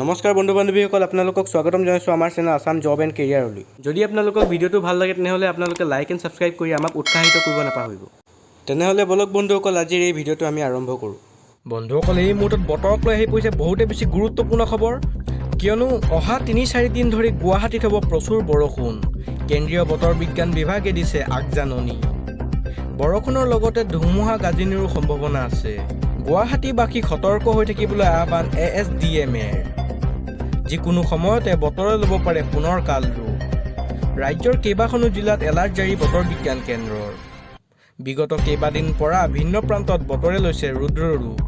নমস্কাৰ বন্ধু বান্ধৱীসকল, আপোনালোকক স্বাগতম জনাইছোঁ আমাৰ চেনেল আসাম জব এণ্ড কেৰিয়াৰলৈ। যদি আপোনালোকক ভিডিঅ'টো ভাল লাগে তেনেহ'লে আপোনালোকে লাইক এণ্ড ছাবস্ক্ৰাইব কৰি আমাক উৎসাহিত কৰিব নাপাহৰিব। তেনেহ'লে বলক বন্ধুসকল, আজিৰ এই ভিডিঅ'টো আমি আৰম্ভ কৰোঁ। বন্ধুসকল, এই মুহূৰ্তত বতৰক লৈ আহি পৰিছে বহুতে বেছি গুৰুত্বপূৰ্ণ খবৰ, কিয়নো অহা ৩-৪ দিন ধৰি গুৱাহাটীত হ'ব প্ৰচুৰ বৰষুণ। কেন্দ্ৰীয় বতৰ বিজ্ঞান বিভাগে দিছে আগজাননী। বৰষুণৰ লগতে ধুমুহা গাজনিৰো সম্ভাৱনা আছে। গুৱাহাটীবাসীক সতৰ্ক হৈ থাকিবলৈ আহ্বান ASDMৰ। যিকোনো সময়তে বতৰে ল'ব পাৰে পুনৰ কাল ৰূপ। ৰাজ্যৰ কেইবাখনো জিলাত এলাৰ্ট জাৰি বতৰ বিজ্ঞান কেন্দ্ৰৰ। বিগত কেইবাদিন পৰা ভিন্ন প্ৰান্তত বতৰে লৈছে ৰুদ্ৰ ৰূপ।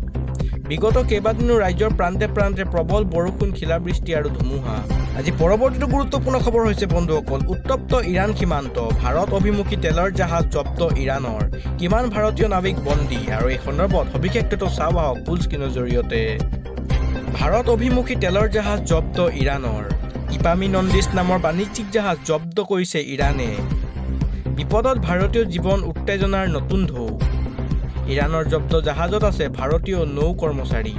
বিগত কেইবাদিনো ৰাজ্যৰ প্ৰান্তে প্ৰান্তে প্ৰবল বৰষুণ, শিলাবৃষ্টি আৰু ধুমুহা। আজি পৰৱৰ্তীটো গুৰুত্বপূৰ্ণ খবৰ হৈছে বন্ধুসকল, উত্তপ্ত ইৰাণ সীমান্ত। ভাৰত অভিমুখী তেলৰ জাহাজ জব্দ ইৰাণৰ। কিমান ভাৰতীয় নাবিক বন্দী, আৰু এই সন্দৰ্ভত সবিশেষ তথ্য চাওঁ আহক ফুল স্ক্ৰীনৰ জৰিয়তে। ভাৰত অভিমুখী তেলৰ জাহাজ জব্দ ইৰাণৰ। ইপামী নন্দিছ নামৰ বাণিজ্যিক জাহাজ জব্দ কৰিছে ইৰাণে। বিপদত ভাৰতীয় জীৱন, উত্তেজনাৰ নতুন ঢৌ। ইৰাণৰ জব্দ জাহাজত আছে ভাৰতীয় নৌ কৰ্মচাৰী।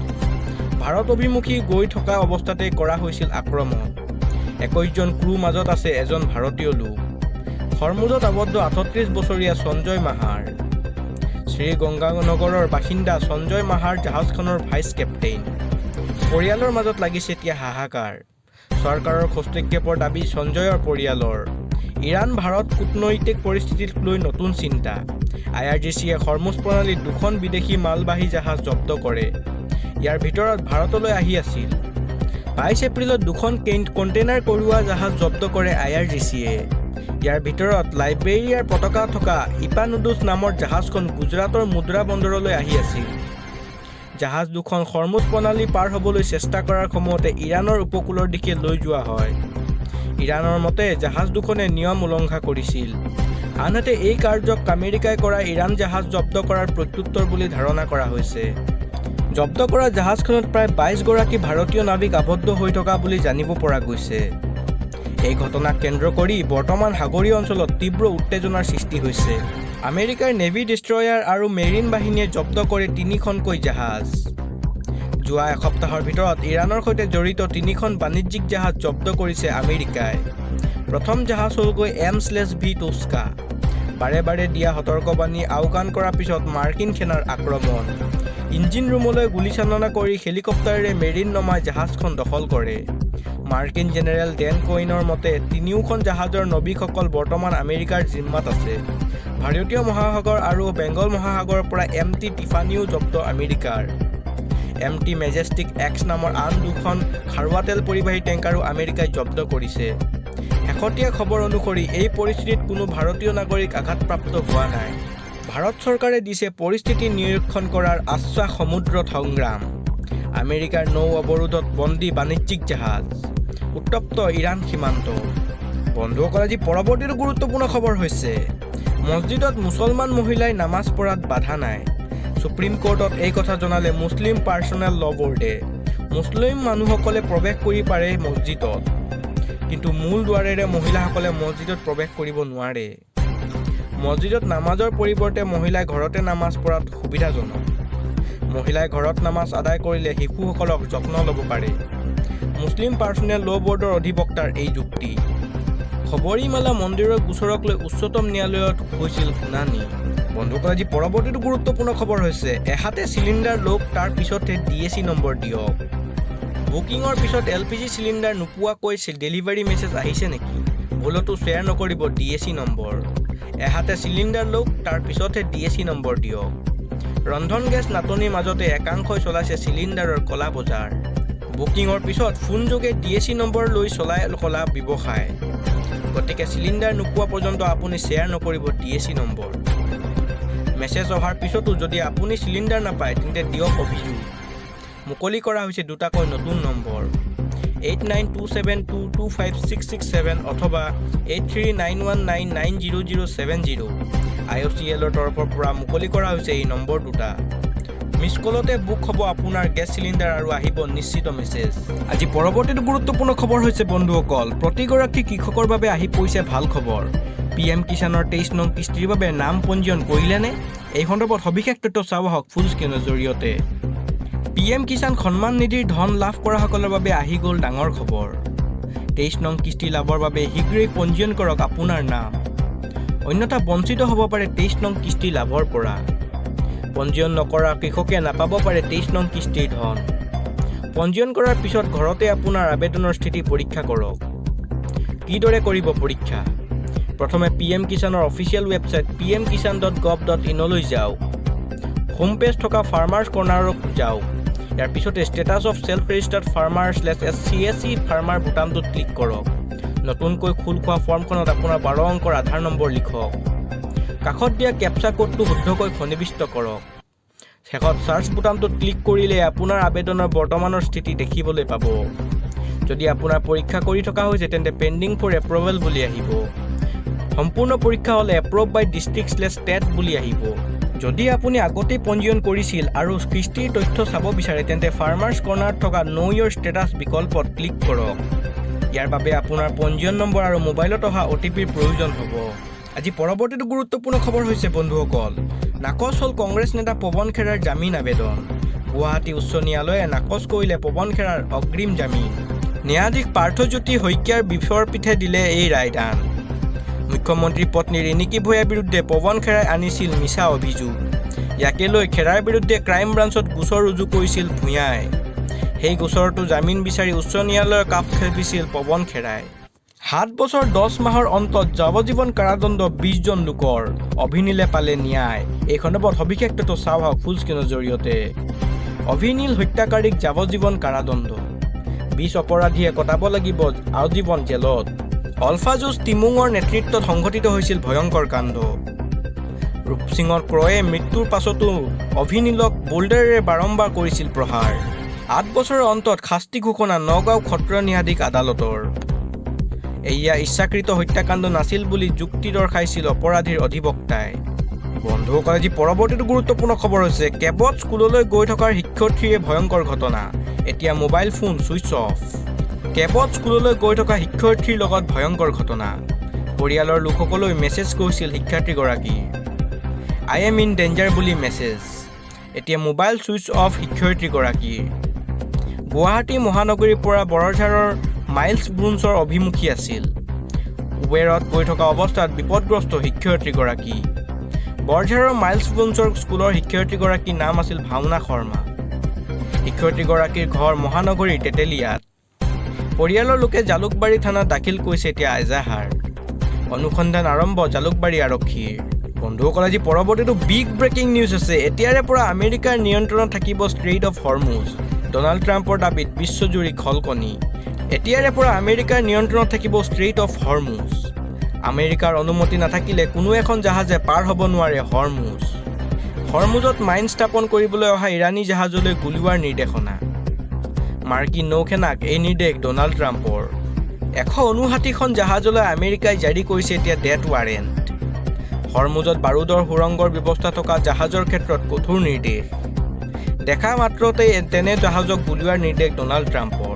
ভাৰত অভিমুখী গৈ থকা অৱস্থাতে কৰা হৈছিল আক্ৰমণ। 21জন ক্ৰুৰ মাজত আছে এজন ভাৰতীয় লোক। হৰমুজত আবদ্ধ 38 বছৰীয়া সঞ্জয় মাহাৰ। শ্ৰীগংগানগৰৰ বাসিন্দা সঞ্জয় মাহাৰ জাহাজখনৰ ভাইচ কেপ্টেইন। পৰিয়ালৰ মাজত লাগিছে এতিয়া হাহাকাৰ। চৰকাৰৰ হস্তক্ষেপৰ দাবী সঞ্জয়ৰ পৰিয়ালৰ। ইৰাণ ভাৰত কূটনৈতিক পৰিস্থিতিক লৈ নতুন চিন্তা। IRGCয়ে হৰমুজ প্ৰণালীত 2খন বিদেশী মালবাহী জাহাজ জব্দ কৰে। ইয়াৰ ভিতৰত ভাৰতলৈ আহি আছিল। 22 এপ্ৰিলত 2খন কণ্টেইনাৰ কঢ়িওৱা জাহাজ জব্দ কৰে IRGCয়ে। ইয়াৰ ভিতৰত লাইবেৰিয়াৰ পতাকা থকা ইপানুডুছ নামৰ জাহাজখন গুজৰাটৰ মুদ্ৰা বন্দৰলৈ আহি আছিল। জাহাজ 2খন হৰমুজ প্ৰণালী পাৰ হ'বলৈ চেষ্টা কৰাৰ সময়তে ইৰাণৰ উপকূলৰ দিশে লৈ যোৱা হয়। ইৰাণৰ মতে জাহাজ 2খনে নিয়ম উলংঘা কৰিছিল। আনহাতে এই কাৰ্যক আমেৰিকাই কৰা ইৰাণ জাহাজ জব্দ কৰাৰ প্ৰত্যুত্তৰ বুলি ধাৰণা কৰা হৈছে। জব্দ কৰা জাহাজখনত প্ৰায় 22গৰাকী ভাৰতীয় নাবিক আবদ্ধ হৈ থকা বুলি জানিব পৰা গৈছে। এই ঘটনাক কেন্দ্ৰ কৰি বৰ্তমান সাগৰীয় অঞ্চলত তীব্ৰ উত্তেজনাৰ সৃষ্টি হৈছে। আমেৰিকাৰ নেভি ডিষ্ট্ৰয়াৰ আৰু মেৰিন বাহিনীয়ে জব্দ কৰে 3খনকৈ জাহাজ। যোৱা এসপ্তাহৰ ভিতৰত ইৰাণৰ সৈতে জড়িত 3খন বাণিজ্যিক জাহাজ জব্দ কৰিছে আমেৰিকাই। প্ৰথম জাহাজ হ'লগৈ M/V টুস্কা। বাৰে বাৰে দিয়া সতৰ্কবাণী আওকাণ কৰাৰ পিছত মাৰ্কিন সেনাৰ আক্ৰমণ। ইঞ্জিন ৰুমলৈ গুলীচালনা কৰি হেলিকপ্টাৰেৰে মেৰিন নমাই জাহাজখন দখল কৰে। মাৰ্কিন জেনেৰেল ডেন কোইনৰ মতে 3খন জাহাজৰ নবিকসকল বৰ্তমান আমেৰিকাৰ জিম্মাত আছে। ভাৰতীয় মহাসাগৰ আৰু বেংগল মহাসাগৰৰ পৰা MT টিফানিও জব্দ আমেৰিকাৰ। MT মেজেষ্টিক X নামৰ আন 2খন খাৰুৱা তেল পৰিবাহী টেংকাৰো আমেৰিকাই জব্দ কৰিছে। শেহতীয়া খবৰ অনুসৰি এই পৰিস্থিতিত কোনো ভাৰতীয় নাগৰিক আঘাতপ্ৰাপ্ত হোৱা নাই। ভাৰত চৰকাৰে দিছে পৰিস্থিতি নিৰীক্ষণ কৰাৰ আশ্বাস। সমুদ্ৰত সংগ্ৰাম। আমেৰিকাৰ নৌ অৱৰোধত বন্দী বাণিজ্যিক জাহাজ। উত্তপ্ত ইৰাণ সীমান্ত। বন্ধুসকল, আজি পৰৱৰ্তীটো গুৰুত্বপূৰ্ণ খবৰ হৈছে মছজিদত মুছলমান মহিলাই নামাজ পঢ়াত বাধা নাই। সুপ্ৰিম কোৰ্টত এই কথা জনালে মুছলিম পাৰ্চনেল ল বৰ্ডে। মুছলিম মানুহসকলে প্ৰৱেশ কৰি পাৰে মছজিদত, কিন্তু মূল দুৱাৰেৰে মহিলাসকলে মছজিদত প্ৰৱেশ কৰিব নোৱাৰে। মছজিদত নামাজৰ পৰিৱৰ্তে মহিলাই ঘৰতে নামাজ পঢ়াত সুবিধাজনক। মহিলাই ঘৰত নামাজ আদায় কৰিলে শিশুসকলক যত্ন ল'ব পাৰে। মুছলিম পাৰ্চনেল ল বৰ্ডৰ অধিবক্তাৰ এই যুক্তি। শবৰীমালা মন্দিৰৰ গোচৰক লৈ উচ্চতম ন্যায়ালয়ত হৈছিল শুনানি। বন্ধুসকল, আজি পৰৱৰ্তীটো গুৰুত্বপূৰ্ণ খবৰ হৈছে এহাতে চিলিণ্ডাৰ লওক, তাৰ পিছতহে DAC নম্বৰ দিয়ক। বুকিঙৰ পিছত LPG চিলিণ্ডাৰ নোপোৱাকৈ ডেলিভাৰী মেছেজ আহিছে নেকি? ভুলতো শ্বেয়াৰ নকৰিব DAC নম্বৰ। এহাতে চিলিণ্ডাৰ লওক, তাৰ পিছতহে DAC নম্বৰ দিয়ক। ৰন্ধন গেছ নাটনিৰ মাজতে একাংশই চলাইছে চিলিণ্ডাৰৰ কলা বজাৰ। বুকিঙৰ পিছত ফোনযোগে DAC নম্বৰ লৈ চলাই কলা ব্যৱসায়। গতিকে চিলিণ্ডাৰ নোপোৱা পৰ্যন্ত আপুনি শ্বেয়াৰ নকৰিব DAC নম্বৰ। মেছেজ অহাৰ পিছতো যদি আপুনি চিলিণ্ডাৰ নাপায় তেন্তে দিয়ক অভিযোগ। মুকলি কৰা হৈছে 2টাকৈ নতুন নম্বৰ, 8927225667 অথবা 8391990070। IOCLৰ তৰফৰ পৰা মুকলি কৰা হৈছে এই নম্বৰ 2টা। মিছ কলতে বুক হ'ব আপোনাৰ গেছ চিলিণ্ডাৰ আৰু আহিব নিশ্চিত মেছেজ। আজি পৰৱৰ্তীটো গুৰুত্বপূৰ্ণ খবৰ হৈছে বন্ধুসকল, প্ৰতিগৰাকী কৃষকৰ বাবে আহি পৰিছে ভাল খবৰ। PM কিষাণৰ 23 নং কিস্তিৰ বাবে নাম পঞ্জীয়ন কৰিলেনে? এই সন্দৰ্ভত সবিশেষ তথ্য চাওঁ আহক ফুল স্ক্ৰীনৰ জৰিয়তে। PM কিষাণ সন্মান নিধিৰ ধন লাভ কৰাসকলৰ বাবে আহি গ'ল ডাঙৰ খবৰ। 23 নং কিস্তি লাভৰ বাবে শীঘ্ৰেই পঞ্জীয়ন কৰক আপোনাৰ নাম। অন্যথা বঞ্চিত হ'ব পাৰে 23 নং কিস্তি লাভৰ পৰা। পঞ্জীয়ন নকৰা কৃষকে নাপাব পাৰে 23 নং কিস্তিৰ ধন। পঞ্জীয়ন কৰাৰ পিছত ঘৰতে আপোনাৰ আবেদনৰ স্থিতি পৰীক্ষা কৰক। কিদৰে কৰিব পৰীক্ষা? প্ৰথমে PM কিষাণৰ অফিচিয়েল ৱেবছাইট pmkishan.gov.in লৈ যাওক। হোম পেজ থকা ফাৰ্মাৰ্ছ কৰ্ণাৰত যাওক। ইয়াৰ পিছতে status of self registered farmer CSE farmer বুটামটোত ক্লিক কৰক। নতুনকৈ খোল খোৱা ফৰ্মখনত আপোনাৰ 12 অংকৰ আধাৰ নম্বৰ লিখক। কাষত দিয়া কেপচা কোডটো শুদ্ধকৈ সন্নিৱিষ্ট কৰক। শেষত চাৰ্চ বুটামটোত ক্লিক কৰিলে আপোনাৰ আবেদনৰ বৰ্তমানৰ স্থিতি দেখিবলৈ পাব। যদি আপোনাৰ পৰীক্ষা কৰি থকা হৈছে তেন্তে পেণ্ডিং ফৰ এপ্ৰুভেল বুলি আহিব। সম্পূৰ্ণ পৰীক্ষা হ'লে এপ্ৰুভ বাই ডিষ্ট্ৰিক্ট/ষ্টেট বুলি আহিব। যদি আপুনি আগতেই পঞ্জীয়ন কৰিছিল আৰু কিস্তিৰ তথ্য চাব বিচাৰে তেন্তে ফাৰ্মাৰ্ছ কৰ্ণাৰত থকা ন' ইয়ৰ ষ্টেটাছ বিকল্পত ক্লিক কৰক। ইয়াৰ বাবে আপোনাৰ পঞ্জীয়ন নম্বৰ আৰু মোবাইলত অহা OTPৰ প্ৰয়োজন হ'ব। আজি পৰৱৰ্তীটো গুৰুত্বপূৰ্ণ খবৰ হৈছে বন্ধুসকল, নাকচ হ'ল কংগ্ৰেছ নেতা পৱন খেৰাৰ জামিন আবেদন। গুৱাহাটী উচ্চ ন্যায়ালয়ে নাকচ কৰিলে পৱন খেৰাৰ অগ্ৰিম জামিন। ন্যায়াধীশ পাৰ্থজ্যোতি শইকীয়াৰ বিচাৰপীঠে দিলে এই ৰায়দান। মুখ্যমন্ত্ৰীৰ পত্নী ৰিণিকী ভূঞাৰ বিৰুদ্ধে পৱন খেৰাই আনিছিল মিছা অভিযোগ। ইয়াকে লৈ খেৰাৰ বিৰুদ্ধে ক্ৰাইম ব্ৰাঞ্চত গোচৰ ৰুজু কৰিছিল ভূঞাই। সেই গোচৰটো জামিন বিচাৰি উচ্চ ন্যায়ালয়ৰ কাষ চাপিছিল পৱন খেৰাই। 7 বছৰ 10 মাহৰ অন্তত যাৱজ্জীৱন কাৰাদণ্ড 20 জন লোকৰ। অভিনীলে পালে ন্যায়। এই সন্দৰ্ভত সবিশেষ তথ্য চাওঁ আহক ফুল স্ক্ৰীনৰ জৰিয়তে। অভিনীল হত্যাকাৰীক যাৱজ্জীৱন কাৰাদণ্ড। 20 অপৰাধীয়ে কটাব লাগিব আজীৱন জেলত। অলফা যুঁজ টিমুঙৰ নেতৃত্বত সংঘটিত হৈছিল ভয়ংকৰ কাণ্ড। ৰূপসিঙৰ ক্ৰয়ে মৃত্যুৰ পাছতো অভিনীলক বোল্ডাৰেৰে বাৰম্বাৰ কৰিছিল প্ৰহাৰ। 8 বছৰৰ অন্তত শাস্তি ঘোষণা নগাঁও সত্ৰ ন্যায়াধীশ আদালতৰ। এয়া ইচ্ছাকৃত হত্যাকাণ্ড নাছিল বুলি যুক্তি দৰ্শাইছিল অপৰাধীৰ অধিবক্তাই। বন্ধুসকল, আজি পৰৱৰ্তীটো গুৰুত্বপূৰ্ণ খবৰ হৈছে কেবত স্কুললৈ গৈ থকাৰ শিক্ষাৰ্থীৰে ভয়ংকৰ ঘটনা। এতিয়া মোবাইল ফোন ছুইচ অফ। কেবত স্কুললৈ গৈ থকা শিক্ষাৰ্থীৰ লগত ভয়ংকৰ ঘটনা। পৰিয়ালৰ লোকসকললৈ মেছেজ কৰিছিল শিক্ষাৰ্থীগৰাকী। I am in danger বুলি মেছেজ। এতিয়া মোবাইল ছুইচ অফ শিক্ষাৰ্থীগৰাকীৰ। গুৱাহাটী মহানগৰীৰ পৰা বৰঝাৰৰ মাইলছ ব্ৰুঞ্চৰ অভিমুখী আছিল। উবেৰত গৈ থকা অৱস্থাত বিপদগ্ৰস্ত শিক্ষাৰ্থীগৰাকী। বৰঝাৰৰ মাইলছ ব্ৰুঞ্চৰ স্কুলৰ শিক্ষাৰ্থীগৰাকীৰ নাম আছিল ভাওনা শৰ্মা। শিক্ষাৰ্থীগৰাকীৰ ঘৰ মহানগৰীৰ তেতেলিয়াত। পৰিয়ালৰ লোকে জালুকবাৰী থানাত দাখিল কৰিছে এতিয়া এজাহাৰ। অনুসন্ধান আৰম্ভ জালুকবাৰী আৰক্ষীৰ। বন্ধুসকল, আজি পৰৱৰ্তীটো বিগ ব্ৰেকিং নিউজ আছে। এতিয়াৰে পৰা আমেৰিকাৰ নিয়ন্ত্ৰণত থাকিব ষ্ট্ৰেইট অফ হৰমুজ। ডনাল্ড ট্ৰাম্পৰ দাবীত বিশ্বজুৰি খলকনি। এতিয়াৰে পৰা আমেৰিকাৰ নিয়ন্ত্ৰণত থাকিব ষ্ট্ৰেইট অফ হৰমুজ। আমেৰিকাৰ অনুমতি নাথাকিলে কোনো এখন জাহাজে পাৰ হ'ব নোৱাৰে হৰমুজ। হৰমুজত মাইন স্থাপন কৰিবলৈ অহা ইৰাণী জাহাজলৈ গুলীওৱাৰ নিৰ্দেশনা। মাৰ্কিন নৌসেনাক এই নিৰ্দেশ ডনাল্ড ট্ৰাম্পৰ। 159খন জাহাজলৈ আমেৰিকাই জাৰি কৰিছে এতিয়া ডেথ ৱাৰেণ্ট। হৰমুজত বাৰুদৰ সুৰংগৰ ব্যৱস্থা থকা জাহাজৰ ক্ষেত্ৰত কঠোৰ নিৰ্দেশ। দেখা মাত্ৰতে তেনে জাহাজক গুলীওৱাৰ নিৰ্দেশ ডনাল্ড ট্ৰাম্পৰ।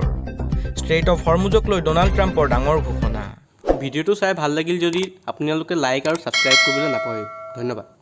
ষ্ট্ৰেইট অফ হৰমুজক লৈ ডনাল্ড ট্ৰাম্পৰ ডাঙৰ ঘোষণা। ভিডিঅ'টো চাই ভাল লাগিল যদি আপোনালোকে লাইক আৰু ছাবস্ক্ৰাইব কৰিবলৈ নাপাহৰিব। ধন্যবাদ।